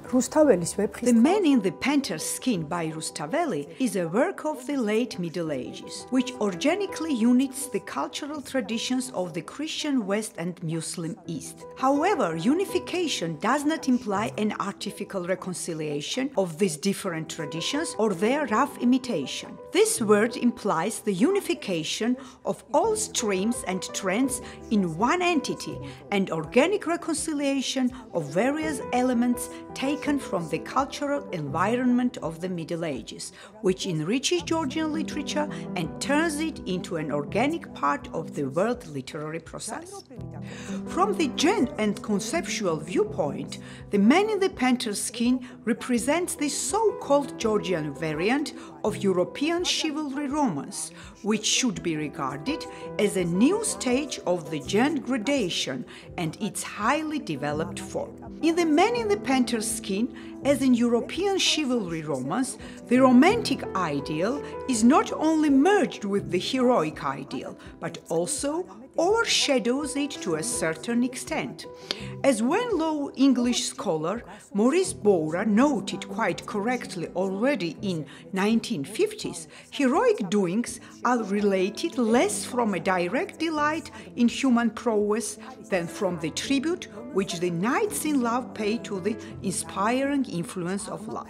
The Man in the Panther Skin by Rustaveli is a work of the late Middle Ages, which organically unites the cultural traditions of the Christian West and Muslim East. However, unification does not imply an artificial reconciliation of these different traditions or their rough imitation. This word implies the unification of all streams and trends in one entity and organic reconciliation of various elements taken from the cultural environment of the Middle Ages, which enriches Georgian literature and turns it into an organic part of the world literary process. From the gen and conceptual viewpoint, the Man in the Panther Skin represents the so-called Georgian variant of European chivalry romance, which should be regarded as a new stage of the gen gradation and its highly developed form. In The Man in the Panther Skin, as in European chivalry romance, the romantic ideal is not only merged with the heroic ideal, but also overshadows it to a certain extent. As one Low English scholar, Maurice Bowra, noted quite correctly already in 1950s, heroic doings are related less from a direct delight in human prowess than from the tribute which the knights in love pay to the inspiring influence of love.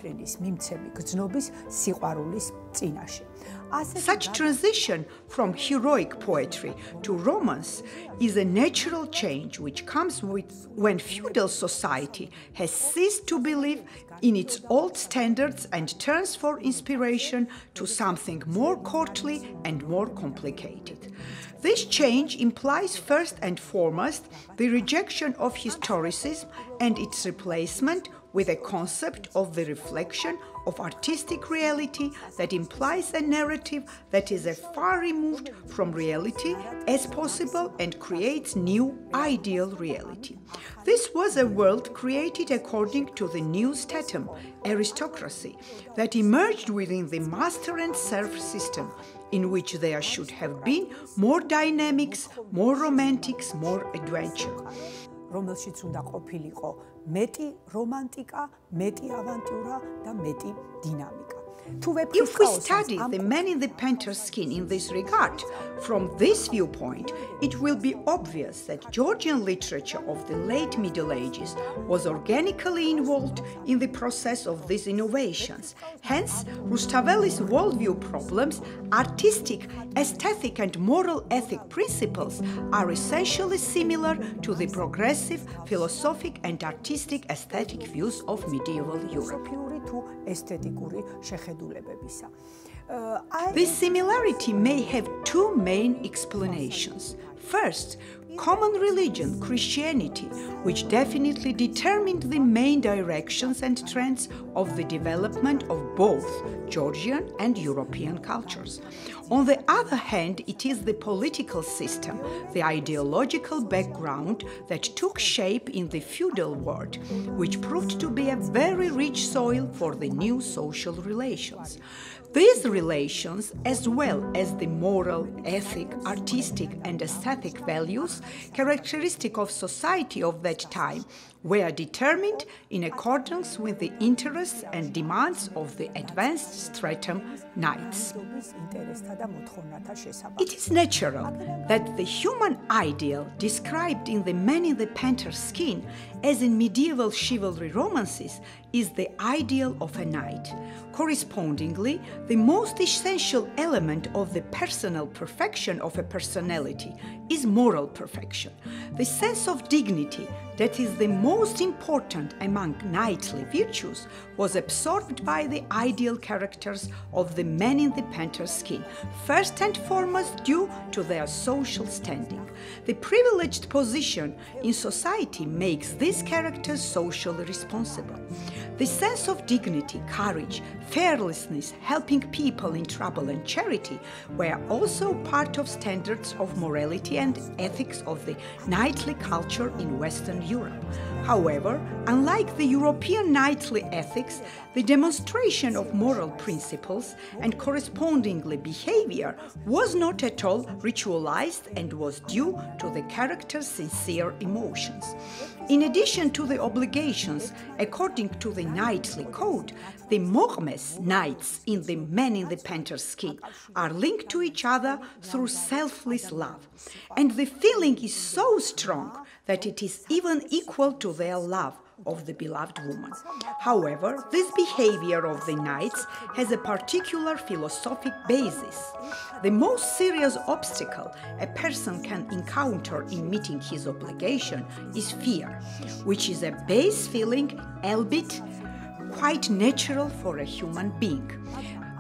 Such transition from heroic poetry to romance is a natural change which comes with when feudal society has ceased to believe in its old standards and turns for inspiration to something more courtly and more complicated. This change implies first and foremost the rejection of historicism and its replacement with a concept of the reflection of artistic reality that implies a narrative that is as far removed from reality as possible and creates new ideal reality. This was a world created according to the new stratum, aristocracy, that emerged within the master and serf system, in which there should have been more dynamics, more romantics, more adventure. რომელშიც უნდა ყოფილიყო მეტი რომანტიკა, მეტი ავანტიურა და მეტი დინამიკა. If we study The Man in the Panther Skin in this regard, from this viewpoint, it will be obvious that Georgian literature of the late Middle Ages was organically involved in the process of these innovations. Hence, Rustaveli's worldview problems, artistic, aesthetic and moral ethic principles are essentially similar to the progressive, philosophic and artistic aesthetic views of medieval Europe. This similarity may have two main explanations. First, common religion, Christianity, which definitely determined the main directions and trends of the development of both Georgian and European cultures. On the other hand, it is the political system, the ideological background that took shape in the feudal world, which proved to be a very rich soil for the new social relations. These relations, as well as the moral, ethic, artistic and aesthetic values characteristic of society of that time, were determined in accordance with the interests and demands of the advanced stratum knights. It is natural that the human ideal described in The Man in the Panther Skin, as in medieval chivalry romances, is the ideal of a knight. Correspondingly, the most essential element of the personal perfection of a personality is moral perfection. The sense of dignity that is the most important among knightly virtues was absorbed by the ideal characters of the Man in the Panther Skin, first and foremost due to their social standing. The privileged position in society makes these characters socially responsible. The sense of dignity, courage, fearlessness, helping people in trouble and charity were also part of standards of morality and ethics of the knightly culture in Western Europe. However, unlike the European knightly ethics, the demonstration of moral principles and correspondingly behavior was not at all ritualized and was due to the character's sincere emotions. In addition to the obligations, according to the knightly code, the moghmes, knights in the man in the panther skin, are linked to each other through selfless love. And the feeling is so strong that it is even equal to their love of the beloved woman. However, this behavior of the knights has a particular philosophic basis. The most serious obstacle a person can encounter in meeting his obligation is fear, which is a base feeling, albeit quite natural for a human being.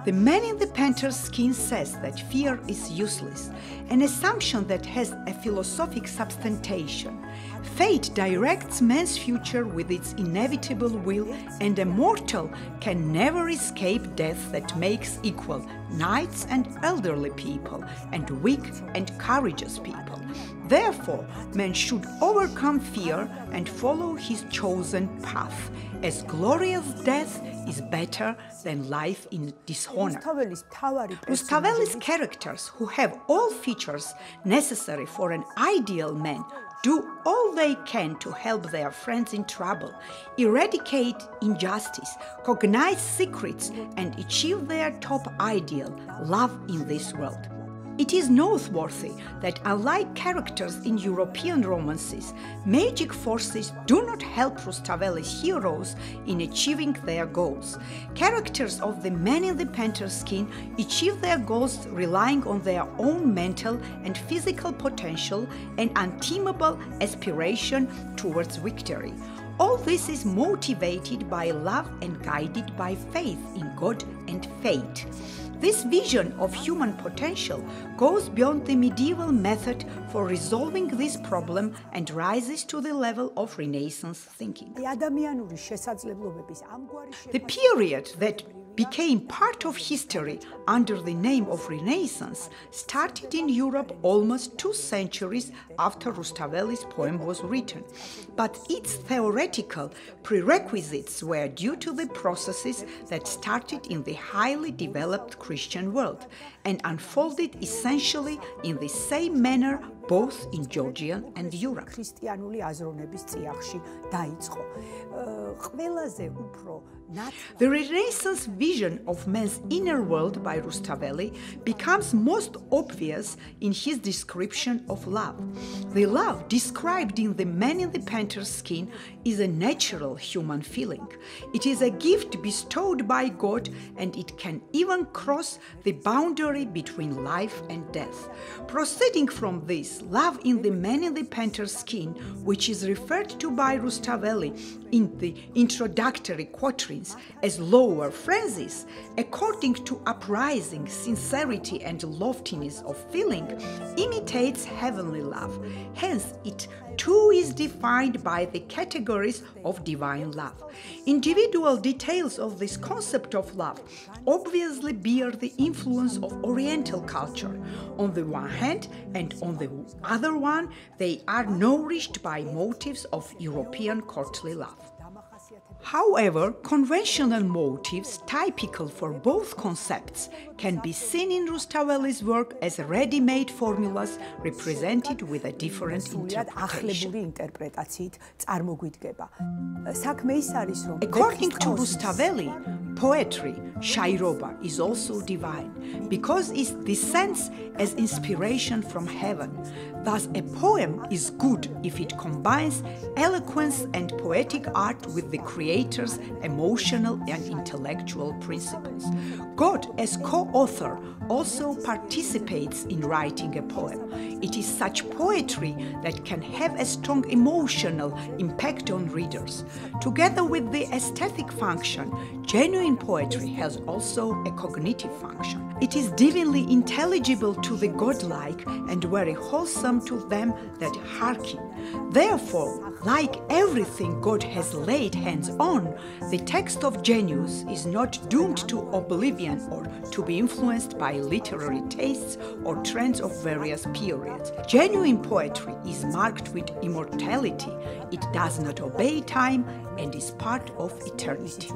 The man in the panther skin says that fear is useless, an assumption that has a philosophic substantiation. Fate directs man's future with its inevitable will, and a mortal can never escape death that makes equal knights and elderly people, and weak and courageous people. Therefore, man should overcome fear and follow his chosen path, as glorious death is better than life in dishonor. Rustaveli's characters, who have all features necessary for an ideal man, do all they can to help their friends in trouble, eradicate injustice, cognize secrets, and achieve their top ideal, love in this world. It is noteworthy that unlike characters in European romances, magic forces do not help Rustaveli's heroes in achieving their goals. Characters of the man in the panther skin achieve their goals relying on their own mental and physical potential and untamable aspiration towards victory. All this is motivated by love and guided by faith in God and fate. This vision of human potential goes beyond the medieval method for resolving this problem and rises to the level of Renaissance thinking. The period that became part of history under the name of Renaissance started in Europe almost 2 centuries after Rustaveli's poem was written. But its theoretical prerequisites were due to the processes that started in the highly developed Christian world and unfolded essentially in the same manner both in Georgian and Europe. The Renaissance vision of man's inner world by Rustaveli becomes most obvious in his description of love. The love described in The Man in the Panther Skin is a natural human feeling. It is a gift bestowed by God, and it can even cross the boundary between life and death. Proceeding from this, love in The Man in the Panther Skin, which is referred to by Rustaveli in the introductory quatrains as lower phrases, according to uprising, sincerity, and loftiness of feeling, imitates heavenly love. Hence, it too is defined by the categories of divine love. Individual details of this concept of love obviously bear the influence of Oriental culture. On the one hand, and on the other one, they are nourished by motives of European courtly love. However, conventional motives typical for both concepts can be seen in Rustaveli's work as ready-made formulas represented with a different interpretation. According to Rustaveli, poetry, shairoba, is also divine because it descends as inspiration from heaven. Thus, a poem is good if it combines eloquence and poetic art with the creator's emotional and intellectual principles. God, as co-author, also participates in writing a poem. It is such poetry that can have a strong emotional impact on readers. Together with the aesthetic function, genuine poetry has also a cognitive function. It is divinely intelligible to the godlike and very wholesome to them that hearken. Therefore, like everything God has laid hands on, the text of genius is not doomed to oblivion or to be influenced by literary tastes or trends of various periods. Genuine poetry is marked with immortality. It does not obey time and is part of eternity.